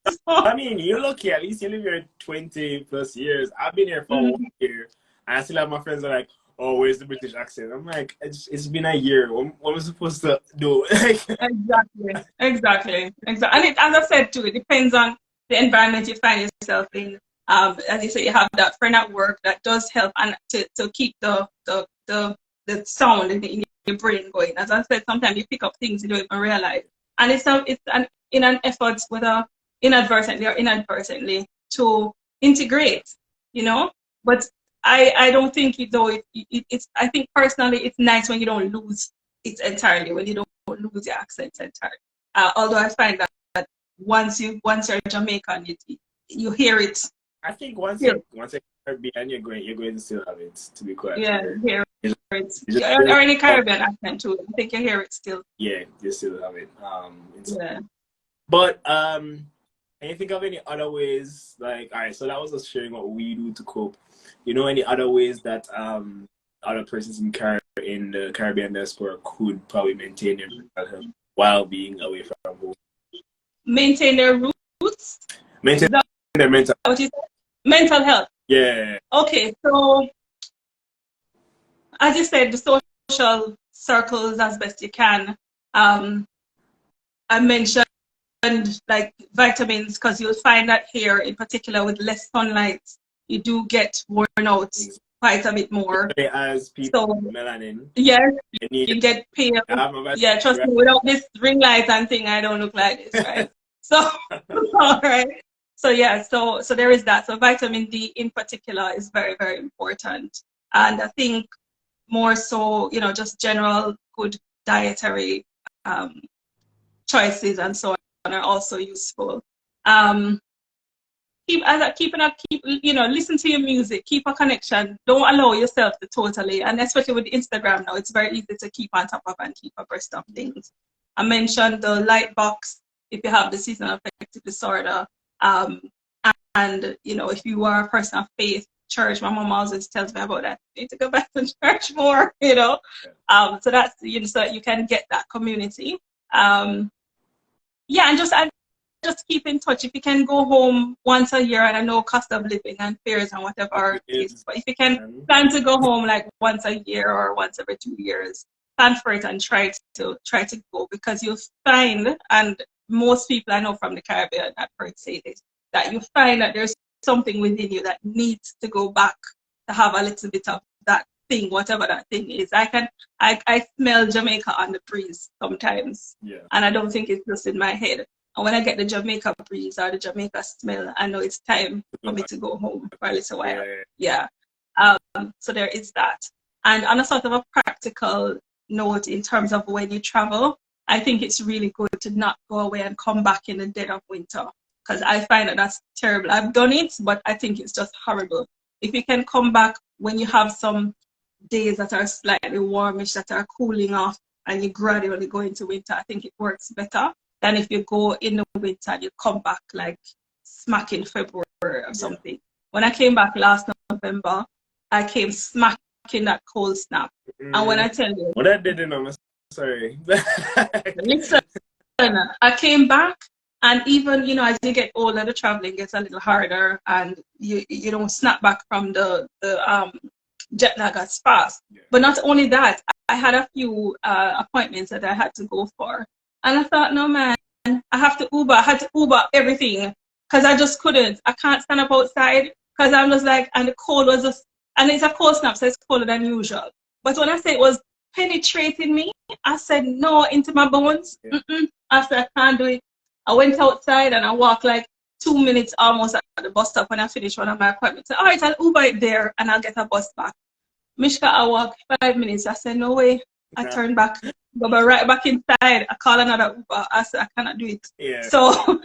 So,
I mean, you're lucky. At least you live here 20 plus years. I've been here for 1 year. And I still have my friends that are like, oh, where's the British accent? I'm like, it's been a year. What am I supposed to do?
Exactly. And as I said too, it depends on the environment you find yourself in. As you say, you have that friend at work that does help and to keep the sound in your brain going. As I said, sometimes you pick up things you don't even realize, and it's in an effort, whether inadvertently or inadvertently, to integrate, you know. But I don't think it's I think personally it's nice when you don't lose it entirely, when you don't lose your accent entirely. Although I find that once you're Jamaican, you hear it.
I think once you're Caribbean, you're going to still have it, to be quite
fair. Hear it. Or any Caribbean accent too. I think you hear it still.
Yeah, you still have it. But can you think of any other ways, like, all right, so that was just sharing what we do to cope. You know, any other ways that other persons in the Caribbean diaspora could probably maintain their mental health while being away from home?
Maintain their roots?
Maintain their mental health.
Mental health.
Yeah.
Okay, so as you said, the social circles as best you can. I mentioned like vitamins, because you'll find that here in particular with less sunlight, you do get worn out quite a bit more.
As people with melanin.
Yes, you get pale. Yeah, trust me, without this ring light and thing, I don't look like this, right? So, all right. So yeah, so there is that. So vitamin D in particular is very, very important. And I think more so, you know, just general good dietary choices and so on are also useful. Keep, you know, listen to your music, keep a connection. Don't allow yourself to totally, and especially with Instagram now, it's very easy to keep on top of and keep abreast of things. I mentioned the light box if you have the seasonal affective disorder. And, you know, if you are a person of faith, church, my mom always tells me about that. You need to go back to church more, you know. So that's, you know, so that you can get that community. Yeah, and just keep in touch. If you can go home once a year, and I know cost of living and fares and whatever it is, but if you can plan to go home like once a year or once every 2 years, plan for it and try to go, because you'll find, and most people I know from the Caribbean I've heard say this, that you find that there's something within you that needs to go back to have a little bit of thing, whatever that thing is. I smell Jamaica on the breeze sometimes.
Yeah.
And I don't think it's just in my head. And when I get the Jamaica breeze or the Jamaica smell, I know it's time for me to go home for a little while. Yeah. So there is that. And on a sort of a practical note, in terms of when you travel, I think it's really good to not go away and come back in the dead of winter, because I find that that's terrible. I've done it, but I think it's just horrible. If you can come back when you have some days that are slightly warmish, that are cooling off, and you gradually go into winter, I think it works better than if you go in the winter and you come back like smack in February or something. When I came back last November, I came smack in that cold snap. And when I tell you...
What I didn't know, sorry.
Listen, I came back, and even, you know, as you get older, the traveling gets a little harder, and you don't snap back from the jet lag as fast. But not only that, I had a few appointments that I had to go for, and I thought, no man, I have to Uber. I had to Uber everything because I just couldn't. I can't stand up outside because I'm just like, and the cold was just, and it's a cold snap, so it's colder than usual. But when I say it was penetrating me, I said no, into my bones. I said I can't do it. I went outside and I walked like 2 minutes almost at the bus stop when I finished one of my appointments. I said, all right, I'll Uber it there and I'll get a bus back. Mishka, I walked 5 minutes. I said, no way. I turned back, go right back inside. I call another Uber. I said, I cannot do it. So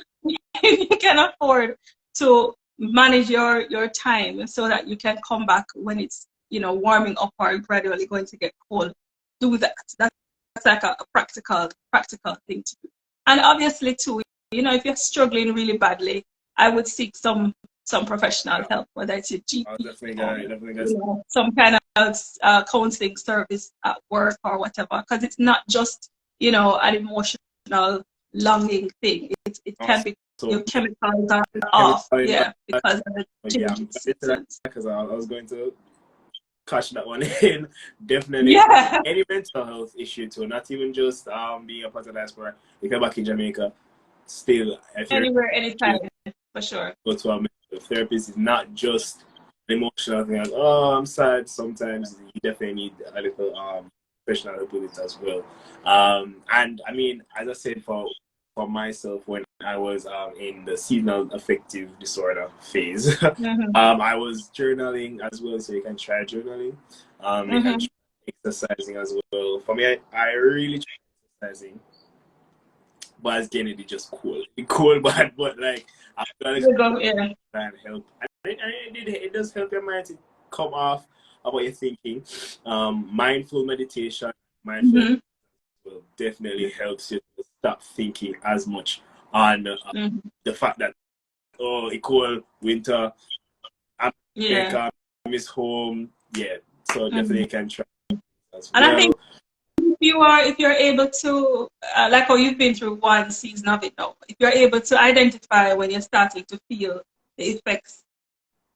if you can afford to manage your time so that you can come back when it's, you know, warming up or gradually going to get cold, do that. That's like a practical thing to do. And obviously too, you know, if you're struggling really badly, I would seek some professional help, whether it's your GP, you know, some kind of counseling service at work or whatever, because it's not just, you know, an emotional longing thing. It can be your chemicals are off, because of the changing seasons.
Because I was going to catch that one in. Definitely. Any mental health issue too, not even just being a part of diaspora. If you're back in Jamaica, still, if
anywhere, anytime, for sure.
Go to a mental therapist. Is not just an emotional thing. Like, oh, I'm sad. Sometimes you definitely need a little professional help with it as well. And I mean, as I said, for myself, when I was in the seasonal affective disorder phase, I was journaling as well. So you can try journaling. You can try exercising as well. For me, I really try exercising. But as Kennedy, just cool, but like I feel like and help. And it does help your mind to come off of what you're thinking. Mindful meditation, will definitely helps you to stop thinking as much on the fact that it's cold winter. I miss home. So definitely can try. As
and
well.
I think if you're able to, like how you've been through one season of it now, if you're able to identify when you're starting to feel the effects,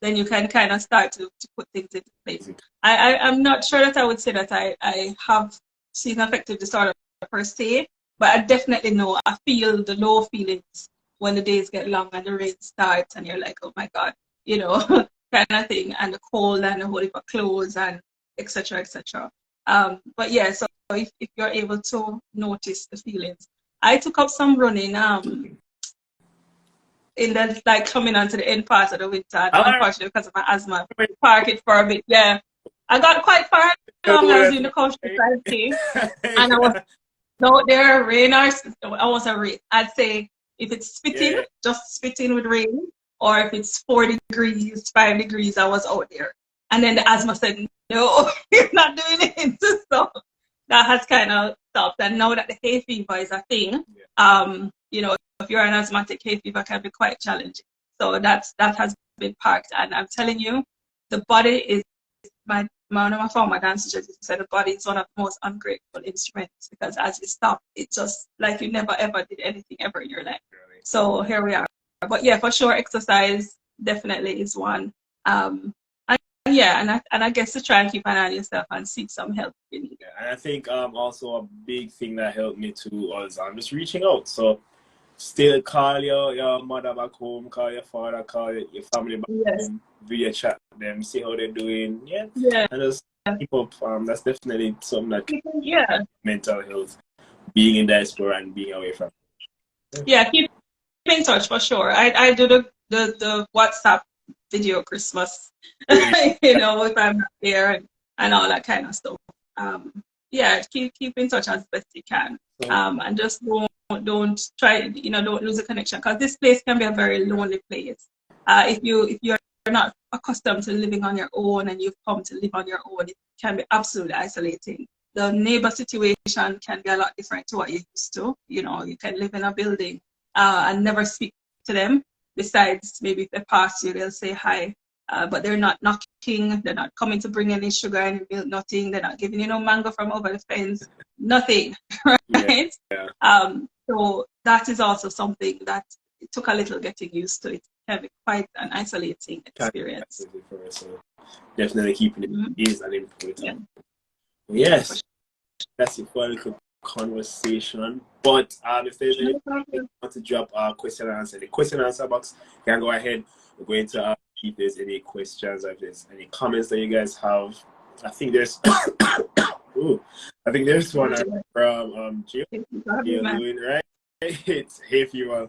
then you can kind of start to put things into place. I'm not sure that I would say that I have seasonal affective disorder per se, but I definitely know I feel the low feelings when the days get long and the rain starts and you're like, oh my God, you know, kind of thing, and the cold and the whole heap of clothes and etc. etc. But yeah, so if you're able to notice the feelings. I took up some running in the like coming onto the end part of the winter, and unfortunately because of my asthma, I parked it for a bit. Yeah. I got quite far along. I was doing the countryside thing, and I was out there, rain or I was a rain. I'd say if it's spitting, just spitting with rain, or if it's 4 degrees, 5 degrees, I was out there. And then the asthma said, no, you're not doing it. So that has kind of stopped. And now that the hay fever is a thing, you know, if you're an asthmatic, hay fever can be quite challenging. So that has been parked. And I'm telling you, the body is one of my former dance teachers said the body is one of the most ungrateful instruments, because as you stop, it's just like you never ever did anything ever in your life. So here we are. But yeah, for sure, exercise definitely is one. And I guess to try and keep an eye on yourself and seek some help.
And I think also a big thing that helped me too was just reaching out. So still call your mother back home, call your father, call your family back home, video chat them, see how they're doing. And just keep up. That's definitely something that
Yeah.
mental health, being in diaspora and being away from.
Yeah, keep in touch for sure. I do the WhatsApp video Christmas, you know, if I'm not there and all that kind of stuff. Yeah, keep in touch as best you can. And just don't try, you know, don't lose a connection, because this place can be a very lonely place. If you're not accustomed to living on your own and you've come to live on your own, it can be absolutely isolating. The neighbor situation can be a lot different to what you're used to. You know, you can live in a building and never speak to them. Besides, maybe if they pass you, they'll say hi. But they're not knocking, they're not coming to bring any sugar, any milk, nothing. They're not giving you no mango from over the fence, nothing, right?
Yeah.
So that is also something that it took a little getting used to. It can be quite an isolating experience.
So definitely keeping it is an important.
Yeah.
Yes, that's a quite a conversation. But if there's anything you want to drop a question and answer, the question and answer box, you can go ahead. We're going to if there's any questions, if there's any comments that you guys have. I think there's one from Gio, right? It's hey female.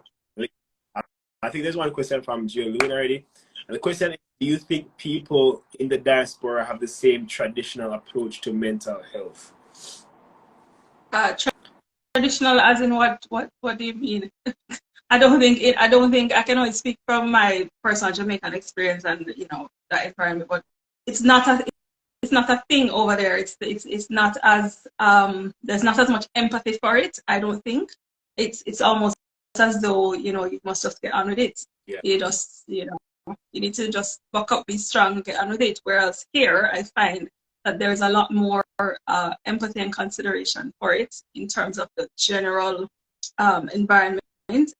I think there's one question from Gio already. And the question is, do you think people in the diaspora have the same traditional approach to mental health?
Traditional as in what do you mean? I don't think I can only speak from my personal Jamaican experience and, you know, that environment, but it's not a thing over there. It's not as there's not as much empathy for it. I don't think it's almost as though, you know, you must just get on with it.
Yeah.
You just, you know, you need to just buck up, be strong, get on with it. Whereas here, I find that there's a lot more empathy and consideration for it in terms of the general environment.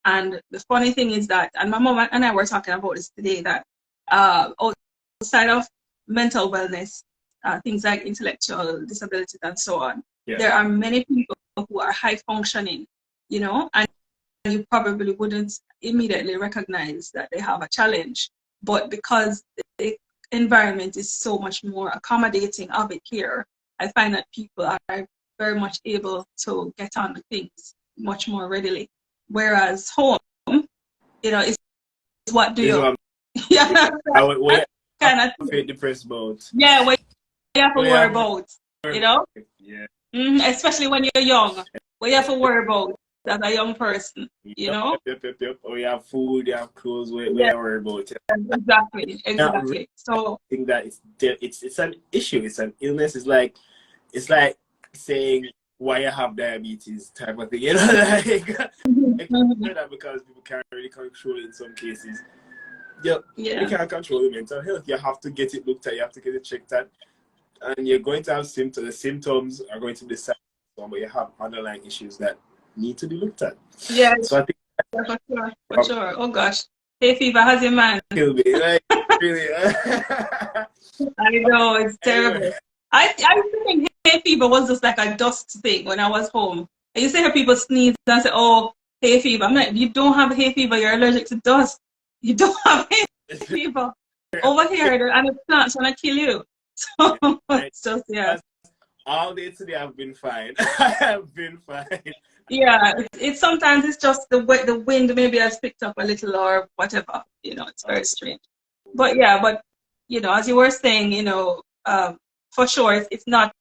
And the funny thing is that, and my mom and I were talking about this today, that outside of mental wellness, things like intellectual disabilities and so on, there are many people who are high functioning, you know, and you probably wouldn't immediately recognize that they have a challenge. But because the environment is so much more accommodating of it here, I find that people are very much able to get on with things much more readily. Whereas home, you know, it's what do you? Yeah,
kind of depressed about.
Yeah, what you have to worry about, you know?
Yeah.
Especially when you're young, what you have to worry about as a young person, you know?
Yep. Oh, you have food, you have clothes, what you worry about.
Exactly. So
I think that it's an issue, it's an illness. It's like saying why you have diabetes type of thing, you know, like that, because people can't really control it in some cases. You can't control your mental health. You have to get it looked at, you have to get it checked at, and you're going to have symptoms. The symptoms are going to be but you have underlying issues that need to be looked at.
Yeah.
So I think
for sure. Oh gosh. Hay fever has your mind.
Kill me, like, really.
I know, it's terrible. I think hay fever was just like a dust thing when I was home. I used to hear people sneeze and say, oh, hay fever. I'm like, you don't have hay fever, you're allergic to dust. You don't have hay fever. Over here, and it's not trying to kill you. So it's just,
all day today I've been fine. I have been fine.
Yeah, it's sometimes it's just the wind maybe has picked up a little or whatever. You know, it's very strange. But you know, as you were saying, you know, for sure, it's not.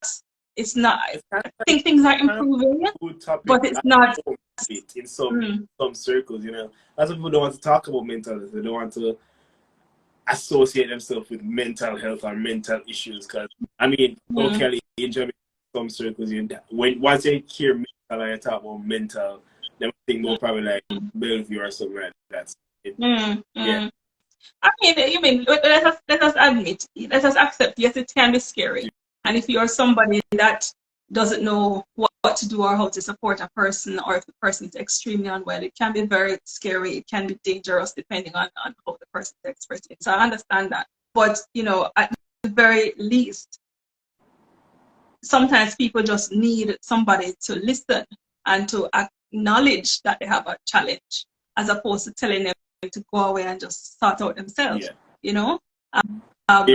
I think things are improving, but it's not.
In some circles, you know, lots of people don't want to talk about mental health. They don't want to associate themselves with mental health or mental issues. Because I mean, locally in Jamaica, some circles, once you hear mental and you talk about mental, they think more probably like Bellevue or something like that. Yeah.
I mean, let us admit, let us accept. Yes, it can be scary, and if you're somebody that doesn't know what to do or how to support a person, or if the person is extremely unwell, it can be very scary. It can be dangerous depending on how the person is expressing. So I understand that. But, you know, at the very least, sometimes people just need somebody to listen and to acknowledge that they have a challenge, as opposed to telling them to go away and just sort out themselves, you know?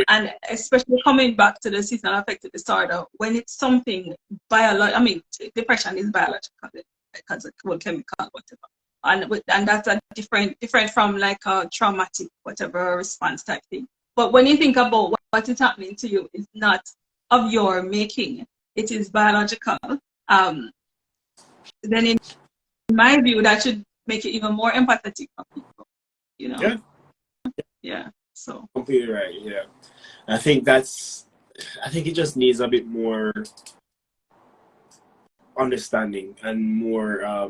And especially coming back to the seasonal affective disorder, when it's something biological, I mean, depression is biological because it's well, chemical, whatever. And that's a different from like a traumatic, whatever response type thing. But when you think about what is happening to you is not of your making, it is biological, then in my view, that should make it even more empathetic for people, you know?
Yeah.
Yeah. So
Completely right. Yeah. I think it just needs a bit more understanding and more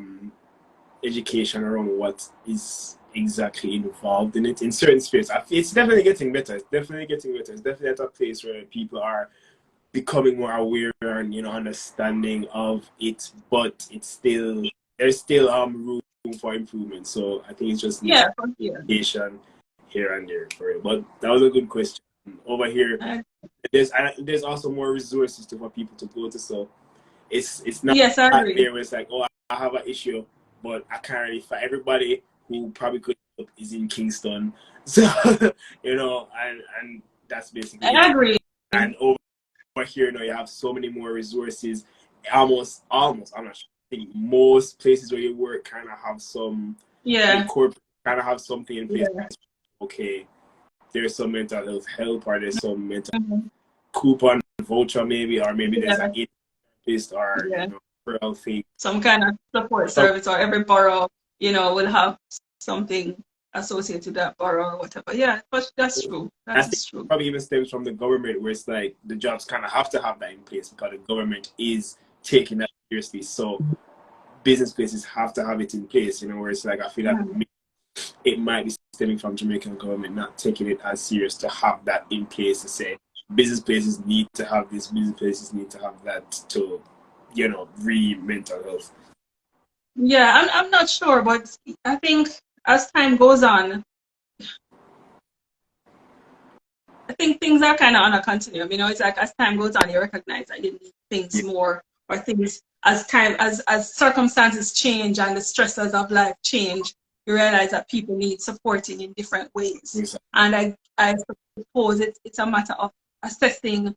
education around what is exactly involved in it in certain spheres. It's definitely getting better. It's definitely at a place where people are becoming more aware and understanding of it, but there's still room for improvement. So I think it just needs education here and there for it. But that was a good question. Over here, there's also more resources for people to go to. So it's not there where it's like, oh, I have an issue, but I can't really find everybody who probably could help is in Kingston. So and that's basically
I agree.
And over here, you have so many more resources. Almost, I'm not sure. I think most places where you work kind of have some corporate kind of have something in place. Yeah. Okay, there's some mental health help, or there's some mental coupon voucher maybe, or maybe there's an therapist or referral fee.
Some kind of support service, or every borough, will have something associated to that borough or whatever. Yeah, but that's true. That's true.
Probably even stems from the government, where it's like the jobs kind of have to have that in place because the government is taking that seriously. So business places have to have it in place, where it's like I feel like it might be stemming from Jamaican government not taking it as serious to have that in place to say business places need to have this, business places need to have that to, mental health.
Yeah, I'm not sure, but I think as time goes on, I think things are kind of on a continuum. It's like as time goes on, you recognize that you need things more, or things as circumstances change and the stresses of life change, you realize that people need supporting in different ways. Exactly. And I suppose it's a matter of assessing,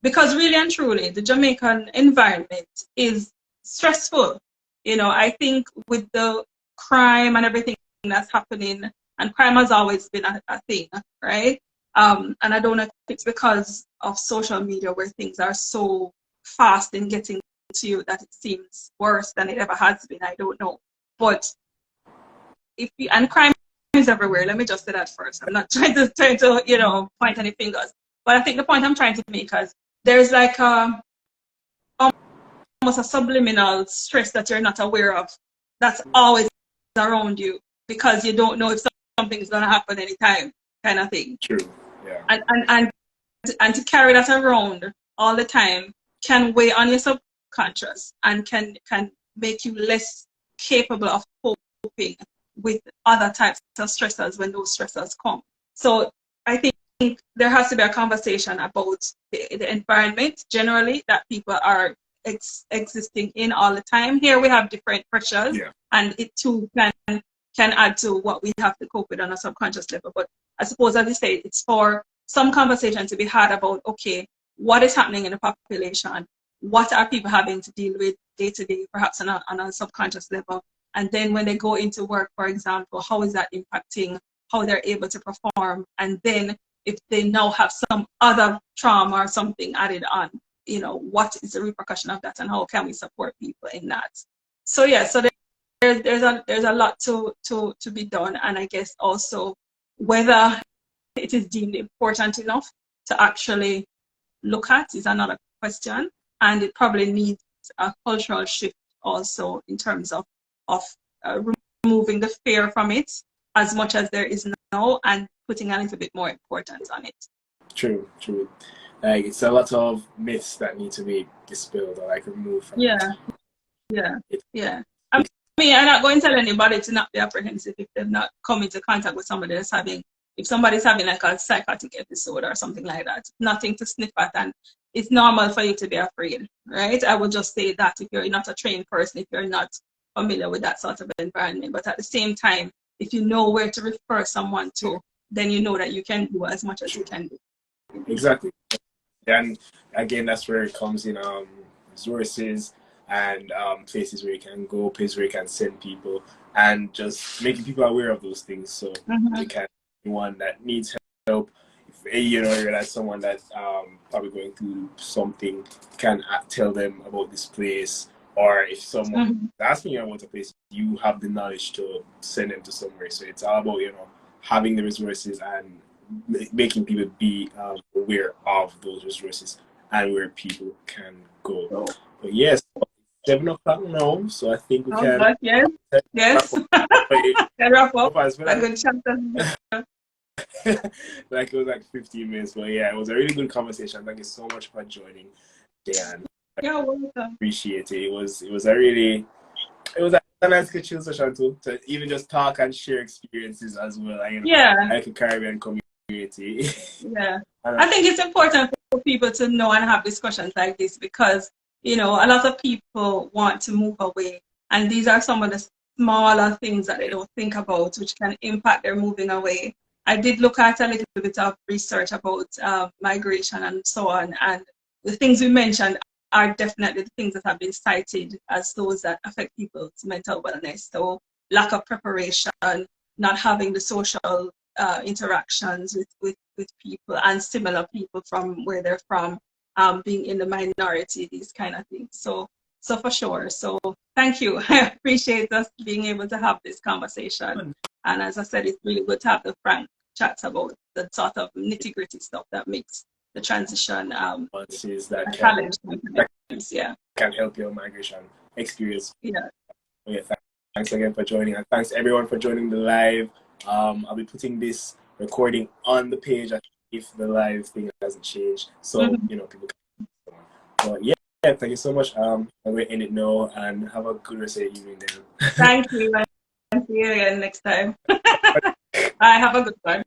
because really and truly, the Jamaican environment is stressful. I think with the crime and everything that's happening, and crime has always been a thing, right? And I don't know if it's because of social media where things are so fast in getting to you that it seems worse than it ever has been. I don't know. But and crime is everywhere. Let me just say that first. I'm not trying to point any fingers. But I think the point I'm trying to make is there's like almost a subliminal stress that you're not aware of that's always around you because you don't know if something is going to happen anytime, kind of thing.
True. Yeah.
And to carry that around all the time can weigh on your subconscious and can make you less capable of coping with other types of stressors when those stressors come. So I think there has to be a conversation about the environment generally that people are existing in all the time. Here we have different pressures, and it too can add to what we have to cope with on a subconscious level. But I suppose, as you say, it's for some conversation to be had about, okay, what is happening in the population? What are people having to deal with day to day, perhaps on a subconscious level? And then when they go into work, for example, how is that impacting how they're able to perform? And then if they now have some other trauma or something added on, what is the repercussion of that, and how can we support people in that? So so there's a lot to be done, and I guess also whether it is deemed important enough to actually look at is another question, and it probably needs a cultural shift also in terms of removing the fear from it as much as there is now, and putting a little bit more importance on it.
True. Like, it's a lot of myths that need to be dispelled or removed from it.
Yeah. I mean, I'm not going to tell anybody to not be apprehensive if they've not come into contact with somebody that's if somebody's having like a psychotic episode or something like that. Nothing to sniff at, and it's normal for you to be afraid, right? I would just say that if you're not a trained person, if you're not familiar with that sort of environment. But at the same time, if you know where to refer someone to, then you know that you can do as much as you can do.
Exactly. And again, that's where it comes in, resources and places where you can go, places where you can send people, and just making people aware of those things, so they can, anyone that needs help, if you know, you're like someone that probably going through something, can tell them about this place, or if someone is asking you about a place, you have the knowledge to send them to somewhere. So it's all about, you know, having the resources and making people be aware of those resources and where people can go. But yes, 7 o'clock now, so I think we can.
But yes, can wrap up. A good chapter.
Like it was like 15 minutes, but yeah, it was a really good conversation. Thank you so much for joining, Dan.
Yeah, welcome.
Appreciate it. It was a nice chill session too, to even just talk and share experiences as well. You know, like a Caribbean community.
Yeah, I think it's important for people to know and have discussions like this, because you know, a lot of people want to move away, and these are some of the smaller things that they don't think about, which can impact their moving away. I did look at a little bit of research about migration and so on, and the things we mentioned are definitely the things that have been cited as those that affect people's mental wellness. So lack of preparation, not having the social interactions with people and similar people from where they're from, being in the minority, these kind of things. So for sure. So thank you. I appreciate us being able to have this conversation. And as I said, it's really good to have the frank chats about the sort of nitty-gritty stuff that makes the transition
that
challenge.
Can help your migration experience.
Yeah.
Thanks again for joining, and thanks everyone for joining the live. I'll be putting this recording on the page if the live thing hasn't changed, so you know, people can. But yeah, thank you so much. I'm going to end it now, and have a good rest of the evening then.
Thank you. I'll see you again next time. I have a good one.